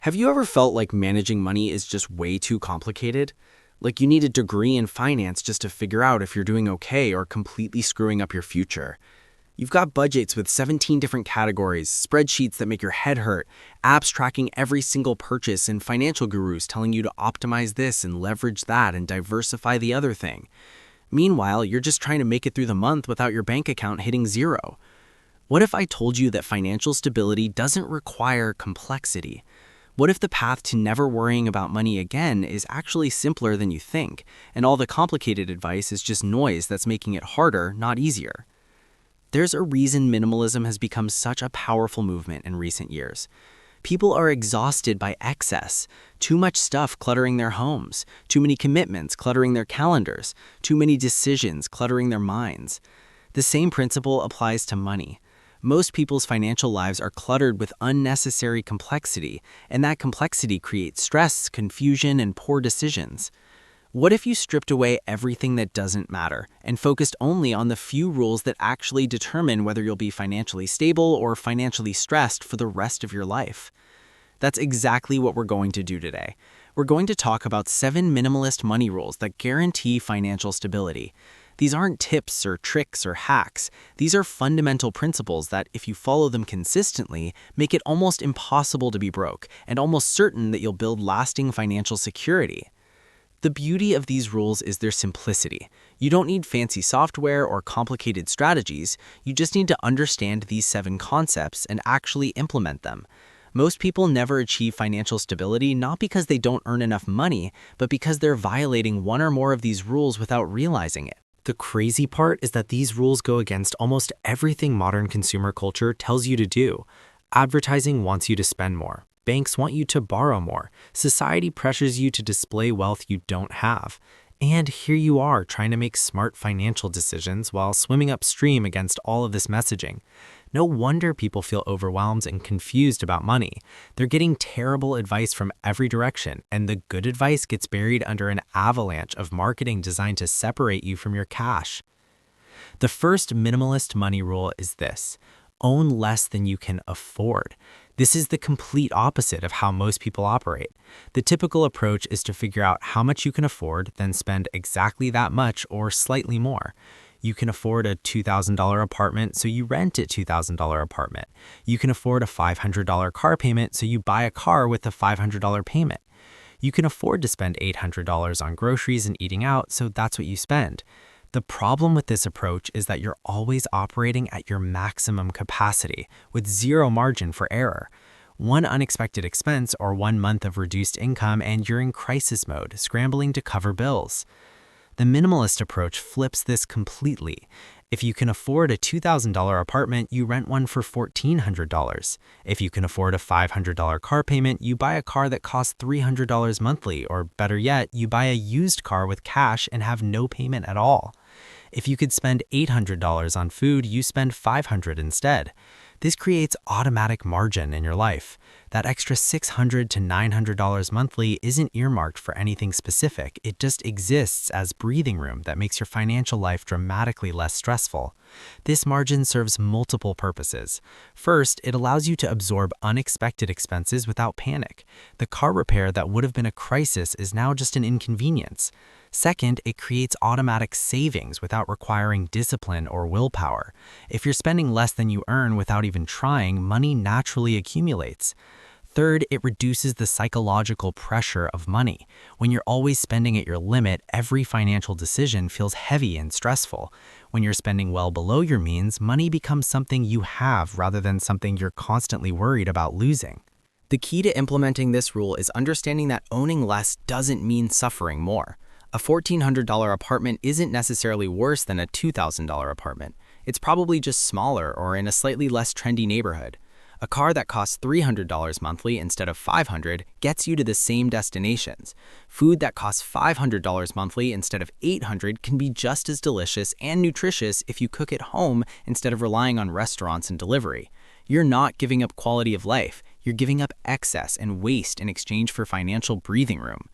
Have you ever felt like managing money is just way too complicated? Like you need a degree in finance just to figure out if you're doing okay or completely screwing up your future. You've got budgets with 17 different categories, spreadsheets that make your head hurt, apps tracking every single purchase, and financial gurus telling you to optimize this and leverage that and diversify the other thing. Meanwhile, you're just trying to make it through the month without your bank account hitting zero. What if I told you that financial stability doesn't require complexity? What if the path to never worrying about money again is actually simpler than you think, and all the complicated advice is just noise that's making it harder, not easier? There's a reason minimalism has become such a powerful movement in recent years. People are exhausted by excess, too much stuff cluttering their homes, too many commitments cluttering their calendars, too many decisions cluttering their minds. The same principle applies to money. Most people's financial lives are cluttered with unnecessary complexity, and that complexity creates stress, confusion, and poor decisions. What if you stripped away everything that doesn't matter and focused only on the few rules that actually determine whether you'll be financially stable or financially stressed for the rest of your life? That's exactly what we're going to do today. We're going to talk about 7 minimalist money rules that guarantee financial stability. These aren't tips or tricks or hacks. These are fundamental principles that, if you follow them consistently, make it almost impossible to be broke and almost certain that you'll build lasting financial security. The beauty of these rules is their simplicity. You don't need fancy software or complicated strategies. You just need to understand these 7 concepts and actually implement them. Most people never achieve financial stability not because they don't earn enough money, but because they're violating one or more of these rules without realizing it. The crazy part is that these rules go against almost everything modern consumer culture tells you to do. Advertising wants you to spend more. Banks want you to borrow more. Society pressures you to display wealth you don't have. And here you are trying to make smart financial decisions while swimming upstream against all of this messaging. No wonder people feel overwhelmed and confused about money. They're getting terrible advice from every direction, and the good advice gets buried under an avalanche of marketing designed to separate you from your cash. The first minimalist money rule is this: own less than you can afford. This is the complete opposite of how most people operate. The typical approach is to figure out how much you can afford, then spend exactly that much or slightly more. You can afford a $2,000 apartment, so you rent a $2,000 apartment. You can afford a $500 car payment, so you buy a car with a $500 payment. You can afford to spend $800 on groceries and eating out, so that's what you spend. The problem with this approach is that you're always operating at your maximum capacity, with zero margin for error. One unexpected expense or 1 month of reduced income and you're in crisis mode, scrambling to cover bills. The minimalist approach flips this completely. If you can afford a $2,000 apartment, you rent one for $1,400. If you can afford a $500 car payment, you buy a car that costs $300 monthly, or better yet, you buy a used car with cash and have no payment at all. If you could spend $800 on food, you spend $500 instead. This creates automatic margin in your life. That extra $600 to $900 monthly isn't earmarked for anything specific. It just exists as breathing room that makes your financial life dramatically less stressful. This margin serves multiple purposes. First, it allows you to absorb unexpected expenses without panic. The car repair that would have been a crisis is now just an inconvenience. Second, it creates automatic savings without requiring discipline or willpower. If you're spending less than you earn without even trying, money naturally accumulates. Third, it reduces the psychological pressure of money. When you're always spending at your limit, every financial decision feels heavy and stressful. When you're spending well below your means, money becomes something you have rather than something you're constantly worried about losing. The key to implementing this rule is understanding that owning less doesn't mean suffering more. A $1,400 apartment isn't necessarily worse than a $2,000 apartment. It's probably just smaller or in a slightly less trendy neighborhood. A car that costs $300 monthly instead of $500 gets you to the same destinations. Food that costs $500 monthly instead of $800 can be just as delicious and nutritious if you cook at home instead of relying on restaurants and delivery. You're not giving up quality of life. You're giving up excess and waste in exchange for financial breathing room.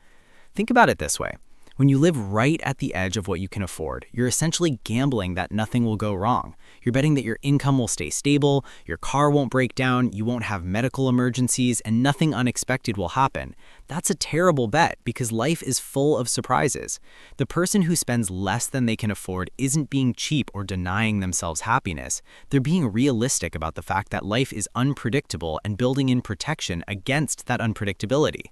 Think about it this way. When you live right at the edge of what you can afford, you're essentially gambling that nothing will go wrong. You're betting that your income will stay stable, your car won't break down, you won't have medical emergencies, and nothing unexpected will happen. That's a terrible bet because life is full of surprises. The person who spends less than they can afford isn't being cheap or denying themselves happiness. They're being realistic about the fact that life is unpredictable and building in protection against that unpredictability.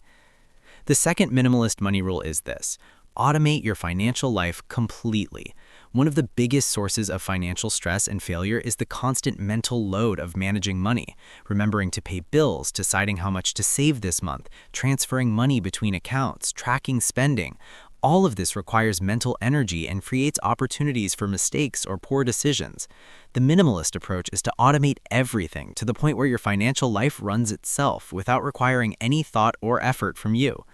The second minimalist money rule is this: automate your financial life completely. One of the biggest sources of financial stress and failure is the constant mental load of managing money, remembering to pay bills, deciding how much to save this month, transferring money between accounts, tracking spending. All of this requires mental energy and creates opportunities for mistakes or poor decisions. The minimalist approach is to automate everything to the point where your financial life runs itself without requiring any thought or effort from you.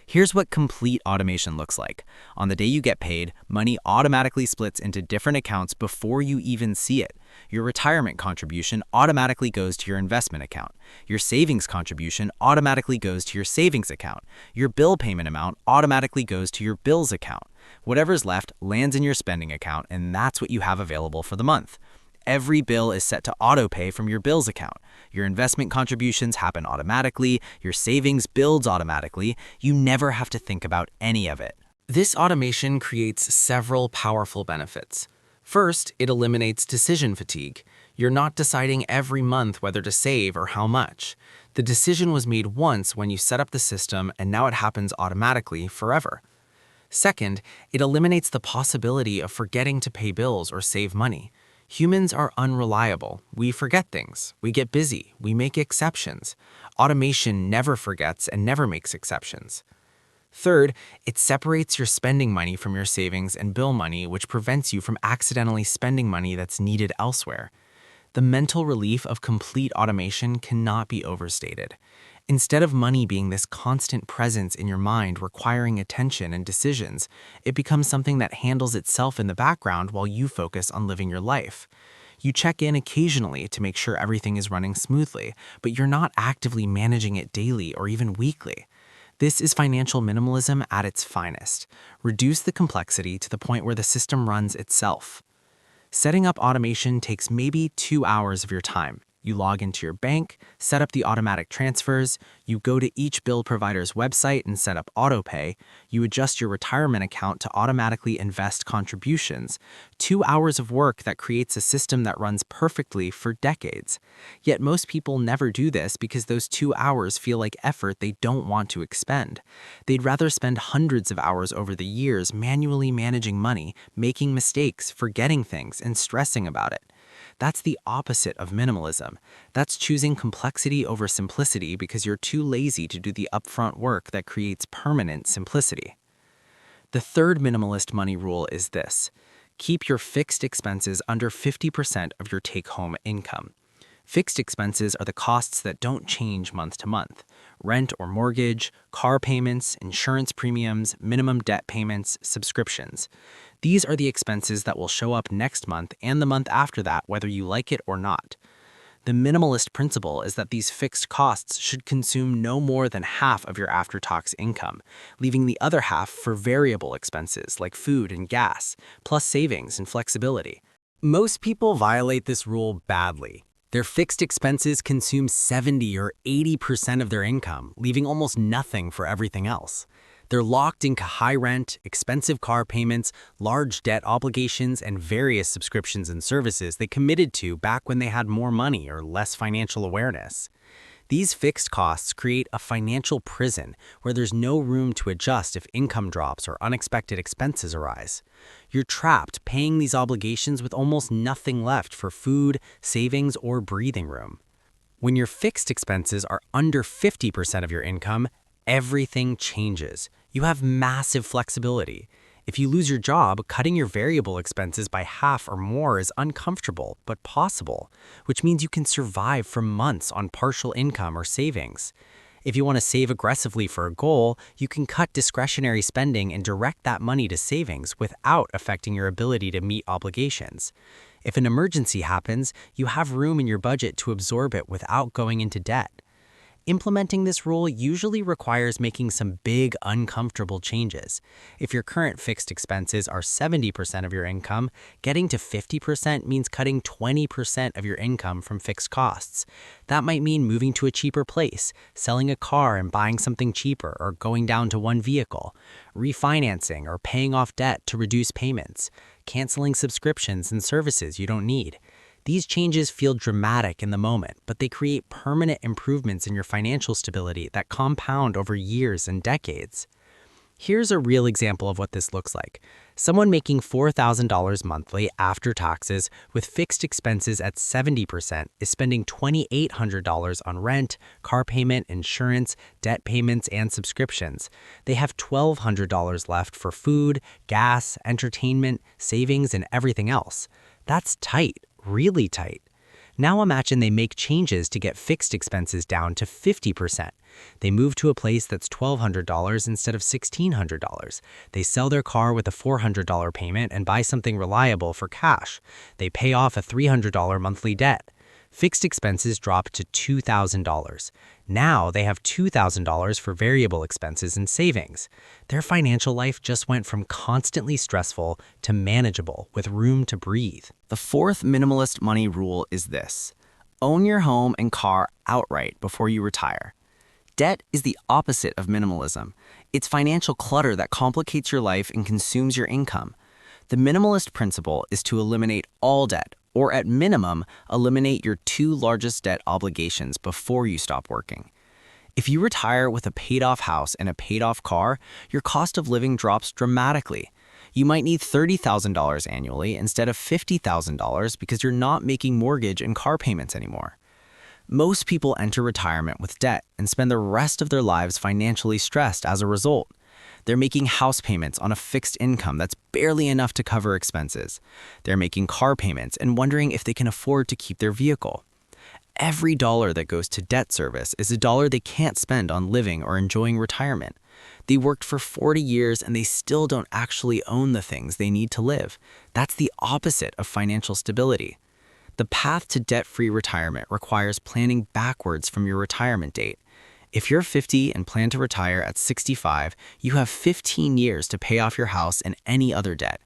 Here's what complete automation looks like. On the day you get paid, money automatically splits into different accounts before you even see it. Your retirement contribution automatically goes to your investment account. Your savings contribution automatically goes to your savings account. Your bill payment amount automatically goes to your bills account. Whatever's left lands in your spending account, and that's what you have available for the month. Every bill is set to auto-pay from your bills account. Your investment contributions happen automatically, your savings builds automatically. You never have to think about any of it. This automation creates several powerful benefits. First, it eliminates decision fatigue. You're not deciding every month whether to save or how much. The decision was made once when you set up the system, and now it happens automatically forever. Second, it eliminates the possibility of forgetting to pay bills or save money. Humans are unreliable. We forget things. We get busy. We make exceptions. Automation never forgets and never makes exceptions. Third, it separates your spending money from your savings and bill money, which prevents you from accidentally spending money that's needed elsewhere. The mental relief of complete automation cannot be overstated. Instead of money being this constant presence in your mind requiring attention and decisions, it becomes something that handles itself in the background while you focus on living your life. You check in occasionally to make sure everything is running smoothly, but you're not actively managing it daily or even weekly. This is financial minimalism at its finest. Reduce the complexity to the point where the system runs itself. Setting up automation takes maybe 2 hours of your time. You log into your bank, set up the automatic transfers, you go to each bill provider's website and set up autopay, you adjust your retirement account to automatically invest contributions. 2 hours of work that creates a system that runs perfectly for decades. Yet most people never do this because those 2 hours feel like effort they don't want to expend. They'd rather spend hundreds of hours over the years manually managing money, making mistakes, forgetting things, and stressing about it. That's the opposite of minimalism. That's choosing complexity over simplicity because you're too lazy to do the upfront work that creates permanent simplicity. The third minimalist money rule is this: keep your fixed expenses under 50% of your take-home income. Fixed expenses are the costs that don't change month to month. Rent or mortgage, car payments, insurance premiums, minimum debt payments, subscriptions. These are the expenses that will show up next month and the month after that, whether you like it or not. The minimalist principle is that these fixed costs should consume no more than half of your after-tax income, leaving the other half for variable expenses like food and gas, plus savings and flexibility. Most people violate this rule badly. Their fixed expenses consume 70 or 80% of their income, leaving almost nothing for everything else. They're locked into high rent, expensive car payments, large debt obligations, and various subscriptions and services they committed to back when they had more money or less financial awareness. These fixed costs create a financial prison where there's no room to adjust if income drops or unexpected expenses arise. You're trapped paying these obligations with almost nothing left for food, savings, or breathing room. When your fixed expenses are under 50% of your income, everything changes. You have massive flexibility. If you lose your job, cutting your variable expenses by half or more is uncomfortable but possible, which means you can survive for months on partial income or savings. If you want to save aggressively for a goal, you can cut discretionary spending and direct that money to savings without affecting your ability to meet obligations. If an emergency happens, you have room in your budget to absorb it without going into debt. Implementing this rule usually requires making some big, uncomfortable changes. If your current fixed expenses are 70% of your income, getting to 50% means cutting 20% of your income from fixed costs. That might mean moving to a cheaper place, selling a car and buying something cheaper, or going down to one vehicle, refinancing or paying off debt to reduce payments, canceling subscriptions and services you don't need. These changes feel dramatic in the moment, but they create permanent improvements in your financial stability that compound over years and decades. Here's a real example of what this looks like. Someone making $4,000 monthly after taxes with fixed expenses at 70% is spending $2,800 on rent, car payment, insurance, debt payments, and subscriptions. They have $1,200 left for food, gas, entertainment, savings, and everything else. That's tight. Really tight. Now imagine they make changes to get fixed expenses down to 50%. They move to a place that's $1,200 instead of $1,600. They sell their car with a $400 payment and buy something reliable for cash. They pay off a $300 monthly debt. Fixed expenses drop to $2,000. Now they have $2,000 for variable expenses and savings. Their financial life just went from constantly stressful to manageable with room to breathe. The fourth minimalist money rule is this: own your home and car outright before you retire. Debt is the opposite of minimalism. It's financial clutter that complicates your life and consumes your income. The minimalist principle is to eliminate all debt, or at minimum, eliminate your two largest debt obligations before you stop working. If you retire with a paid-off house and a paid-off car, your cost of living drops dramatically. You might need $30,000 annually instead of $50,000 because you're not making mortgage and car payments anymore. Most people enter retirement with debt and spend the rest of their lives financially stressed as a result. They're making house payments on a fixed income that's barely enough to cover expenses. They're making car payments and wondering if they can afford to keep their vehicle. Every dollar that goes to debt service is a dollar they can't spend on living or enjoying retirement. They worked for 40 years and they still don't actually own the things they need to live. That's the opposite of financial stability. The path to debt-free retirement requires planning backwards from your retirement date. If you're 50 and plan to retire at 65, you have 15 years to pay off your house and any other debt.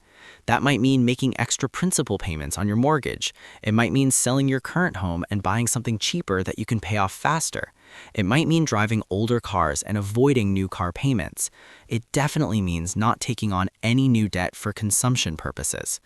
That might mean making extra principal payments on your mortgage. It might mean selling your current home and buying something cheaper that you can pay off faster. It might mean driving older cars and avoiding new car payments. It definitely means not taking on any new debt for consumption purposes.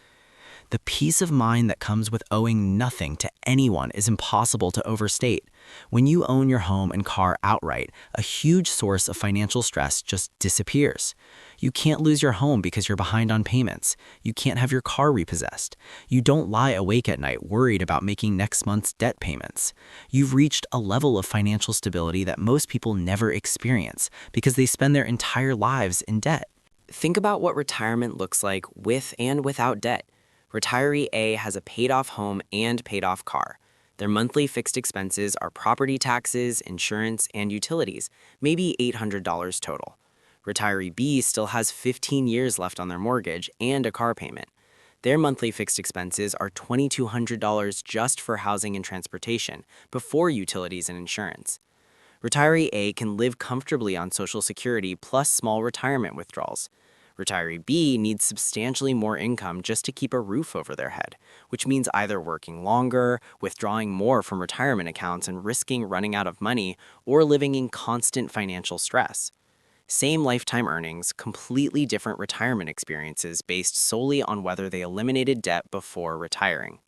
The peace of mind that comes with owing nothing to anyone is impossible to overstate. When you own your home and car outright, a huge source of financial stress just disappears. You can't lose your home because you're behind on payments. You can't have your car repossessed. You don't lie awake at night worried about making next month's debt payments. You've reached a level of financial stability that most people never experience because they spend their entire lives in debt. Think about what retirement looks like with and without debt. Retiree A has a paid-off home and paid-off car. Their monthly fixed expenses are property taxes, insurance, and utilities, maybe $800 total. Retiree B still has 15 years left on their mortgage and a car payment. Their monthly fixed expenses are $2,200 just for housing and transportation, before utilities and insurance. Retiree A can live comfortably on Social Security plus small retirement withdrawals. Retiree B needs substantially more income just to keep a roof over their head, which means either working longer, withdrawing more from retirement accounts and risking running out of money, or living in constant financial stress. Same lifetime earnings, completely different retirement experiences based solely on whether they eliminated debt before retiring.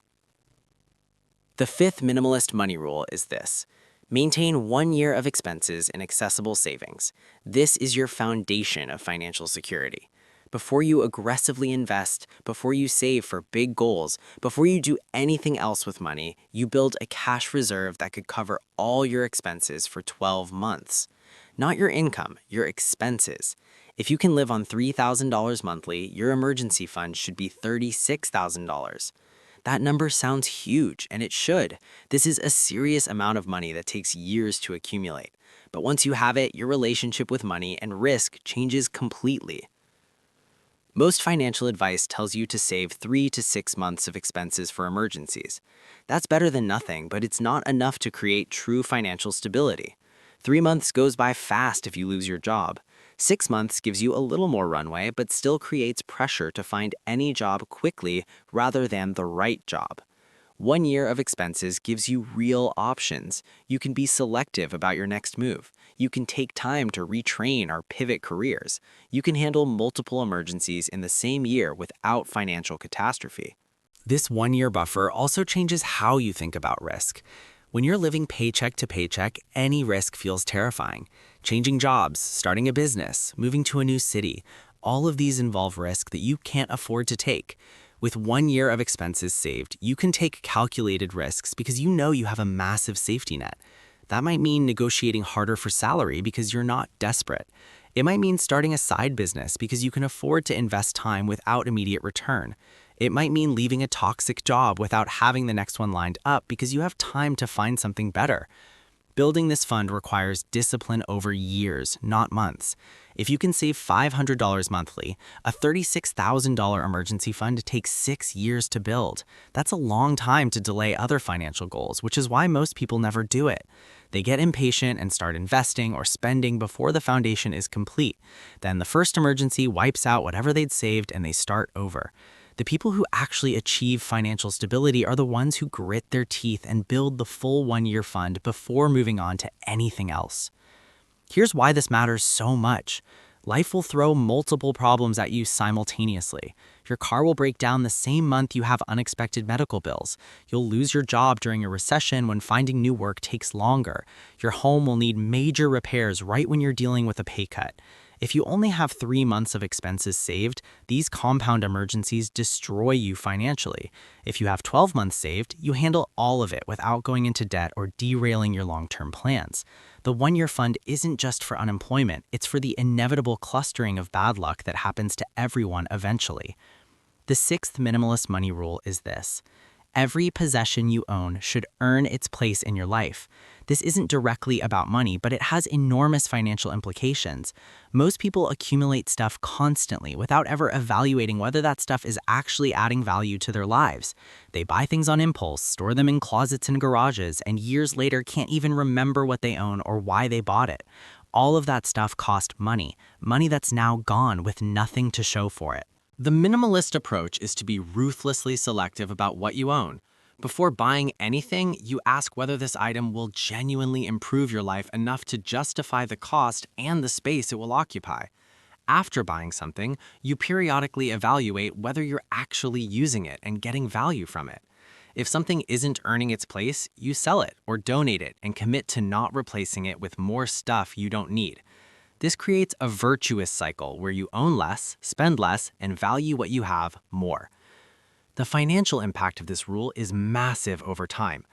The fifth minimalist money rule is this: maintain 1 year of expenses in accessible savings. This is your foundation of financial security. Before you aggressively invest, before you save for big goals, before you do anything else with money, you build a cash reserve that could cover all your expenses for 12 months. Not your income, your expenses. If you can live on $3,000 monthly, your emergency fund should be $36,000. That number sounds huge, and it should. This is a serious amount of money that takes years to accumulate. But once you have it, your relationship with money and risk changes completely. Most financial advice tells you to save 3 to 6 months of expenses for emergencies. That's better than nothing, but it's not enough to create true financial stability. 3 months goes by fast if you lose your job. 6 months gives you a little more runway, but still creates pressure to find any job quickly rather than the right job. 1 year of expenses gives you real options. You can be selective about your next move. You can take time to retrain or pivot careers. You can handle multiple emergencies in the same year without financial catastrophe. This 1 year buffer also changes how you think about risk. When you're living paycheck to paycheck, any risk feels terrifying. Changing jobs, starting a business, moving to a new city, all of these involve risk that you can't afford to take. With 1 year of expenses saved, you can take calculated risks because you know you have a massive safety net. That might mean negotiating harder for salary because you're not desperate. It might mean starting a side business because you can afford to invest time without immediate return. It might mean leaving a toxic job without having the next one lined up because you have time to find something better. Building this fund requires discipline over years, not months. If you can save $500 monthly, a $36,000 emergency fund takes 6 years to build. That's a long time to delay other financial goals, which is why most people never do it. They get impatient and start investing or spending before the foundation is complete. Then the first emergency wipes out whatever they'd saved and they start over. The people who actually achieve financial stability are the ones who grit their teeth and build the full 1 year fund before moving on to anything else. Here's why this matters so much. Life will throw multiple problems at you simultaneously. Your car will break down the same month you have unexpected medical bills. You'll lose your job during a recession when finding new work takes longer. Your home will need major repairs right when you're dealing with a pay cut. If you only have 3 months of expenses saved, these compound emergencies destroy you financially. If you have 12 months saved, you handle all of it without going into debt or derailing your long-term plans. The 1 year fund isn't just for unemployment, it's for the inevitable clustering of bad luck that happens to everyone eventually. The sixth minimalist money rule is this: every possession you own should earn its place in your life. This isn't directly about money, but it has enormous financial implications. Most people accumulate stuff constantly without ever evaluating whether that stuff is actually adding value to their lives. They buy things on impulse, store them in closets and garages, and years later can't even remember what they own or why they bought it. All of that stuff cost money, money that's now gone with nothing to show for it. The minimalist approach is to be ruthlessly selective about what you own. Before buying anything, you ask whether this item will genuinely improve your life enough to justify the cost and the space it will occupy. After buying something, you periodically evaluate whether you're actually using it and getting value from it. If something isn't earning its place, you sell it or donate it and commit to not replacing it with more stuff you don't need. This creates a virtuous cycle where you own less, spend less, and value what you have more. The financial impact of this rule is massive over time.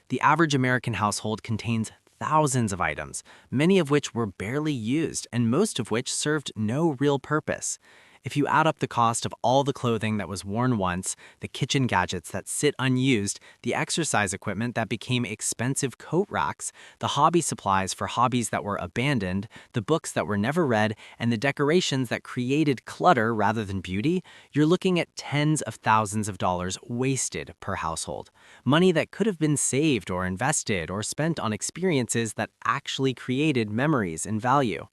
The average American household contains thousands of items, many of which were barely used and most of which served no real purpose. If you add up the cost of all the clothing that was worn once, the kitchen gadgets that sit unused, the exercise equipment that became expensive coat racks, the hobby supplies for hobbies that were abandoned, the books that were never read, and the decorations that created clutter rather than beauty, you're looking at tens of thousands of dollars wasted per household. Money that could have been saved or invested or spent on experiences that actually created memories and value.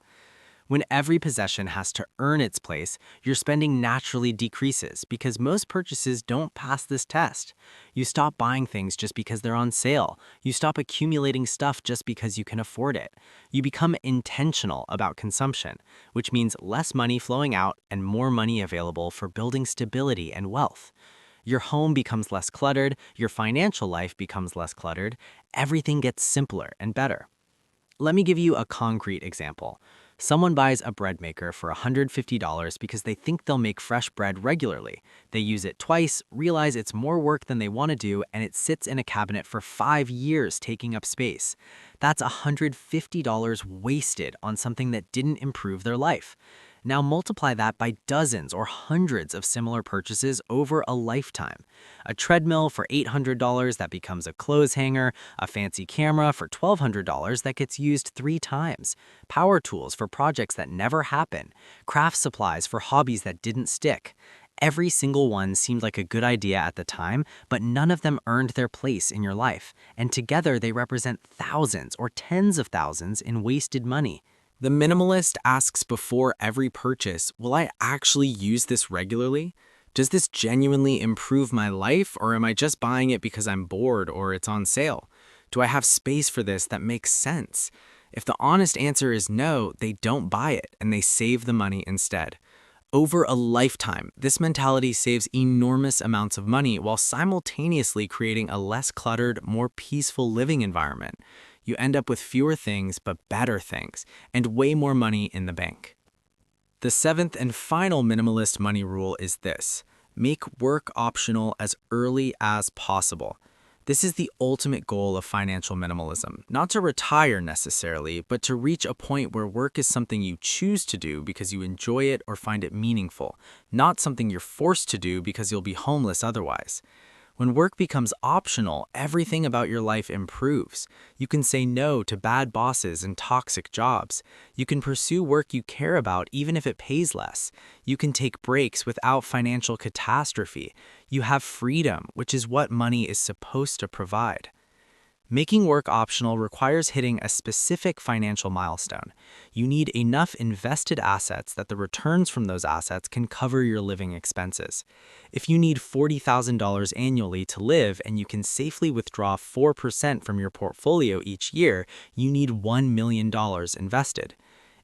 When every possession has to earn its place, your spending naturally decreases because most purchases don't pass this test. You stop buying things just because they're on sale. You stop accumulating stuff just because you can afford it. You become intentional about consumption, which means less money flowing out and more money available for building stability and wealth. Your home becomes less cluttered, your financial life becomes less cluttered, everything gets simpler and better. Let me give you a concrete example. Someone buys a bread maker for $150 because they think they'll make fresh bread regularly. They use it twice, realize it's more work than they want to do, and it sits in a cabinet for 5 years taking up space. That's $150 wasted on something that didn't improve their life. Now multiply that by dozens or hundreds of similar purchases over a lifetime. A treadmill for $800 that becomes a clothes hanger, a fancy camera for $1,200 that gets used 3 times, power tools for projects that never happen, craft supplies for hobbies that didn't stick. Every single one seemed like a good idea at the time, but none of them earned their place in your life, and together they represent thousands or tens of thousands in wasted money. The minimalist asks before every purchase, will I actually use this regularly? Does this genuinely improve my life, or am I just buying it because I'm bored or it's on sale? Do I have space for this that makes sense? If the honest answer is no, they don't buy it and they save the money instead. Over a lifetime, this mentality saves enormous amounts of money while simultaneously creating a less cluttered, more peaceful living environment. You end up with fewer things but better things, and way more money in the bank. The seventh and final minimalist money rule is this: make work optional as early as possible. This is the ultimate goal of financial minimalism, not to retire necessarily, but to reach a point where work is something you choose to do because you enjoy it or find it meaningful, not something you're forced to do because you'll be homeless otherwise. When work becomes optional, everything about your life improves. You can say no to bad bosses and toxic jobs. You can pursue work you care about even if it pays less. You can take breaks without financial catastrophe. You have freedom, which is what money is supposed to provide. Making work optional requires hitting a specific financial milestone. You need enough invested assets that the returns from those assets can cover your living expenses. If you need $40,000 annually to live and you can safely withdraw 4% from your portfolio each year, you need $1 million invested.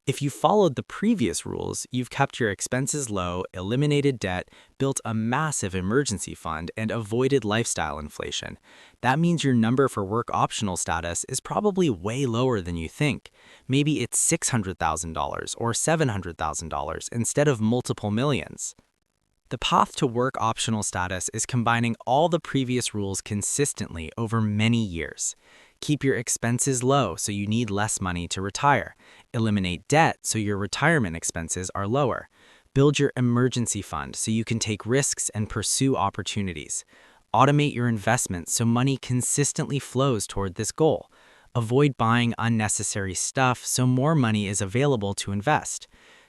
If you followed the previous rules, you've kept your expenses low, eliminated debt, built a massive emergency fund, and avoided lifestyle inflation. That means your number for work optional status is probably way lower than you think. Maybe it's $600,000 or $700,000 instead of multiple millions. The path to work optional status is combining all the previous rules consistently over many years. Keep your expenses low so you need less money to retire. Eliminate debt so your retirement expenses are lower. Build your emergency fund so you can take risks and pursue opportunities. Automate your investments so money consistently flows toward this goal. Avoid buying unnecessary stuff so more money is available to invest.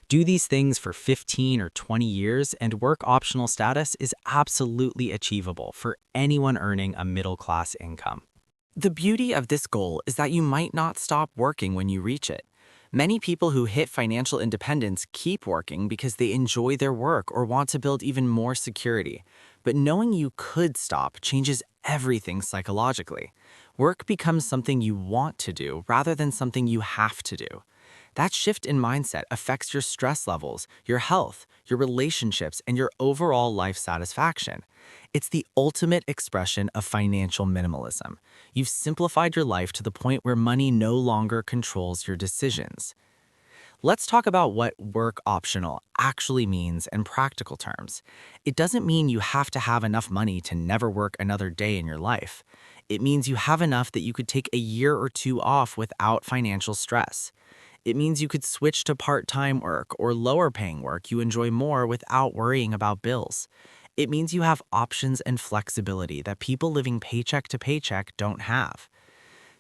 Do these things for 15 or 20 years and work optional status is absolutely achievable for anyone earning a middle-class income. The beauty of this goal is that you might not stop working when you reach it. Many people who hit financial independence keep working because they enjoy their work or want to build even more security. But knowing you could stop changes everything psychologically. Work becomes something you want to do rather than something you have to do. That shift in mindset affects your stress levels, your health, your relationships, and your overall life satisfaction. It's the ultimate expression of financial minimalism. You've simplified your life to the point where money no longer controls your decisions. Let's talk about what work optional actually means in practical terms. It doesn't mean you have to have enough money to never work another day in your life. It means you have enough that you could take a year or two off without financial stress. It means you could switch to part-time work or lower-paying work you enjoy more without worrying about bills. It means you have options and flexibility that people living paycheck to paycheck don't have.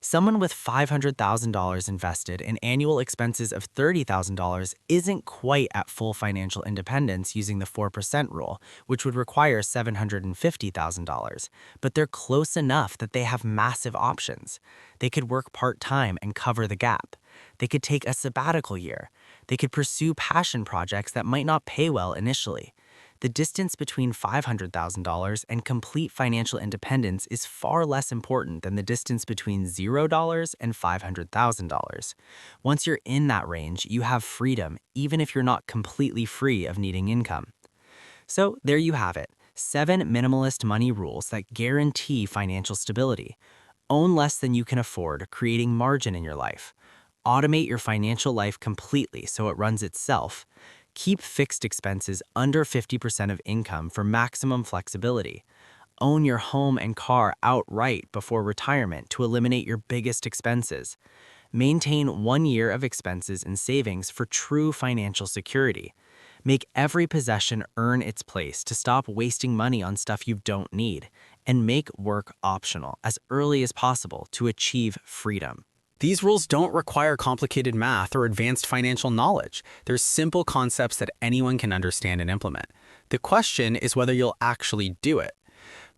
Someone with $500,000 invested in annual expenses of $30,000 isn't quite at full financial independence using the 4% rule, which would require $750,000, but they're close enough that they have massive options. They could work part-time and cover the gap. They could take a sabbatical year. They could pursue passion projects that might not pay well initially. The distance between $500,000 and complete financial independence is far less important than the distance between $0 and $500,000. Once you're in that range, you have freedom, even if you're not completely free of needing income. So there you have it, 7 minimalist money rules that guarantee financial stability. Own less than you can afford, creating margin in your life. Automate your financial life completely so it runs itself. Keep fixed expenses under 50% of income for maximum flexibility. Own your home and car outright before retirement to eliminate your biggest expenses. Maintain 1 year of expenses and savings for true financial security. Make every possession earn its place to stop wasting money on stuff you don't need. And make work optional as early as possible to achieve freedom. These rules don't require complicated math or advanced financial knowledge. They're simple concepts that anyone can understand and implement. The question is whether you'll actually do it.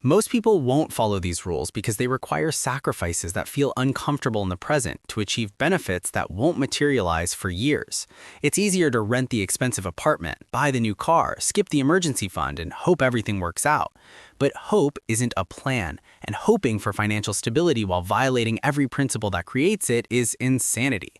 Most people won't follow these rules because they require sacrifices that feel uncomfortable in the present to achieve benefits that won't materialize for years. It's easier to rent the expensive apartment, buy the new car, skip the emergency fund, and hope everything works out. But hope isn't a plan, and hoping for financial stability while violating every principle that creates it is insanity.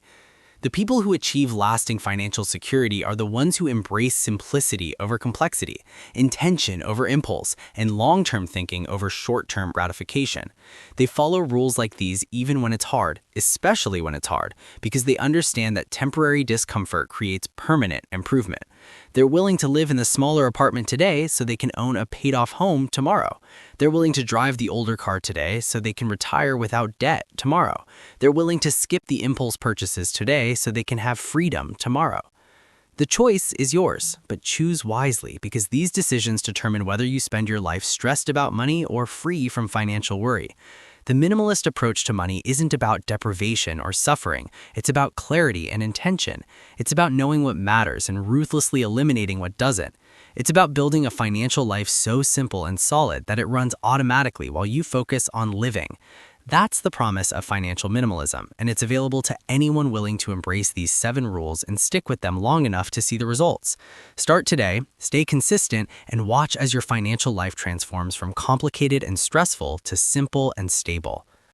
The people who achieve lasting financial security are the ones who embrace simplicity over complexity, intention over impulse, and long-term thinking over short-term gratification. They follow rules like these even when it's hard, especially when it's hard, because they understand that temporary discomfort creates permanent improvement. They're willing to live in the smaller apartment today so they can own a paid-off home tomorrow. They're willing to drive the older car today so they can retire without debt tomorrow. They're willing to skip the impulse purchases today so they can have freedom tomorrow. The choice is yours, but choose wisely because these decisions determine whether you spend your life stressed about money or free from financial worry. The minimalist approach to money isn't about deprivation or suffering. It's about clarity and intention. It's about knowing what matters and ruthlessly eliminating what doesn't. It's about building a financial life so simple and solid that it runs automatically while you focus on living. That's the promise of financial minimalism, and it's available to anyone willing to embrace these 7 rules and stick with them long enough to see the results. Start today, stay consistent, and watch as your financial life transforms from complicated and stressful to simple and stable.